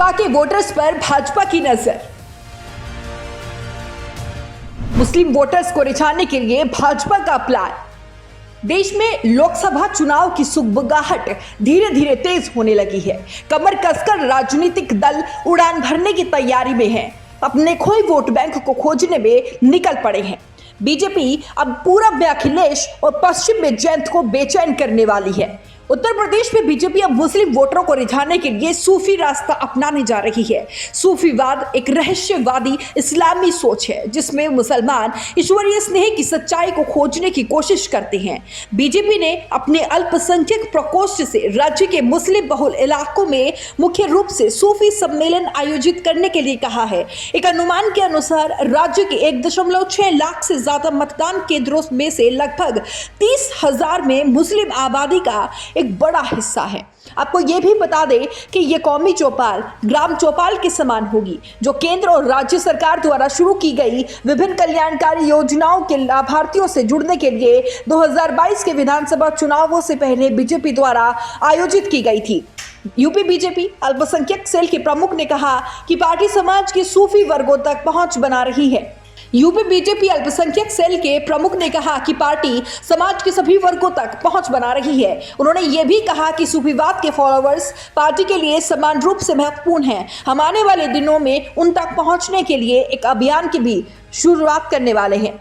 सपा के वोटर्स पर भाजपा की नजर। मुस्लिम वोटर्स को रिझाने के लिए भाजपा का प्लान। देश में लोकसभा चुनाव की सुगबुगाहट धीरे धीरे तेज होने लगी है। कमर कसकर राजनीतिक दल उड़ान भरने की तैयारी में है, अपने खोए वोट बैंक को खोजने में निकल पड़े हैं। बीजेपी अब पूरब में अखिलेश और पश्चिम में जयंत को बेचैन करने वाली है। उत्तर प्रदेश में बीजेपी अब मुस्लिम वोटरों को रिझाने के लिए सूफी रास्ता अपनाने जा रही है। सूफीवाद एक रहस्यवादी इस्लामी सोच है जिसमें मुसलमान ईश्वरीय स्नेह की सच्चाई को खोजने की कोशिश करते हैं। बीजेपी ने अपने अल्पसंख्यक प्रकोष्ठ से राज्य के मुस्लिम बहुल इलाकों में मुख्य रूप से सूफी सम्मेलन आयोजित करने के लिए कहा है। एक अनुमान के अनुसार राज्य के 1.6 लाख से ज्यादा मतदान केंद्रों में से लगभग 30,000 में मुस्लिम आबादी का एक बड़ा हिस्सा है। आपको यह भी बता दें कि यह कौमी चौपाल ग्राम चौपाल के समान होगी, जो केंद्र और राज्य सरकार द्वारा शुरू की गई विभिन्न कल्याणकारी योजनाओं के लाभार्थियों से जुड़ने के लिए 2022 के विधानसभा चुनावों से पहले बीजेपी द्वारा आयोजित की गई थी। यूपी बीजेपी अल्पसंख्यक सेल के प्रमुख ने कहा कि पार्टी समाज के सूफी वर्गों तक पहुंच बना रही है। यूपी बीजेपी अल्पसंख्यक सेल के प्रमुख ने कहा कि पार्टी समाज के सभी वर्गों तक पहुंच बना रही है। उन्होंने ये भी कहा कि सूफीवाद के फॉलोअर्स पार्टी के लिए समान रूप से महत्वपूर्ण हैं। हम आने वाले दिनों में उन तक पहुंचने के लिए एक अभियान की भी शुरुआत करने वाले हैं।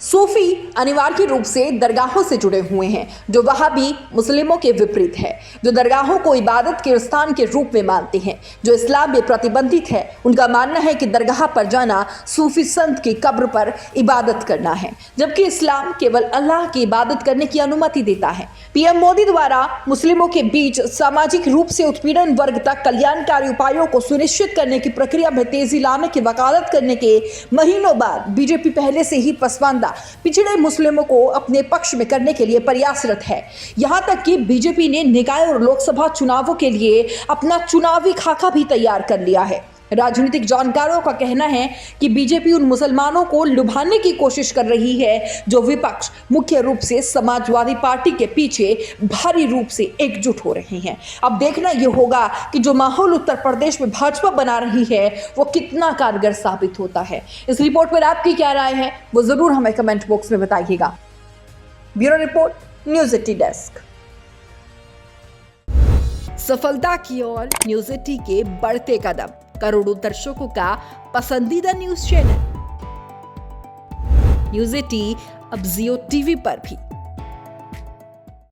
सूफी अनिवार्य रूप से दरगाहों से जुड़े हुए हैं, जो वहाबी मुस्लिमों के विपरीत है, जो दरगाहों को इबादत के स्थान के रूप में मानते हैं, जो इस्लाम में प्रतिबंधित है। उनका मानना है कि दरगाह पर जाना सूफी संत की कब्र पर इबादत करना है, जबकि इस्लाम केवल अल्लाह की इबादत करने की अनुमति देता है। पीएम मोदी द्वारा मुस्लिमों के बीच सामाजिक रूप से उत्पीड़न वर्ग तक कल्याणकारी उपायों को सुनिश्चित करने की प्रक्रिया में तेजी लाने की वकालत करने के महीनों बाद बीजेपी पहले से ही पसमानदा पिछड़े मुस्लिमों को अपने पक्ष में करने के लिए प्रयासरत है। यहां तक कि बीजेपी ने निकाय और लोकसभा चुनावों के लिए अपना चुनावी खाका भी तैयार कर लिया है। राजनीतिक जानकारों का कहना है कि बीजेपी उन मुसलमानों को लुभाने की कोशिश कर रही है जो विपक्ष मुख्य रूप से समाजवादी पार्टी के पीछे भारी रूप से एकजुट हो रहे हैं। अब देखना यह होगा कि जो माहौल उत्तर प्रदेश में भाजपा बना रही है वो कितना कारगर साबित होता है। इस रिपोर्ट पर आपकी क्या राय है वो जरूर हमें कमेंट बॉक्स में बताइएगा। Bureau report, news 80 desk. सफलता की ओर न्यूज 80 के बढ़ते कदम, करोड़ों दर्शकों का पसंदीदा न्यूज चैनल न्यूज 80 अब जियो टीवी पर भी।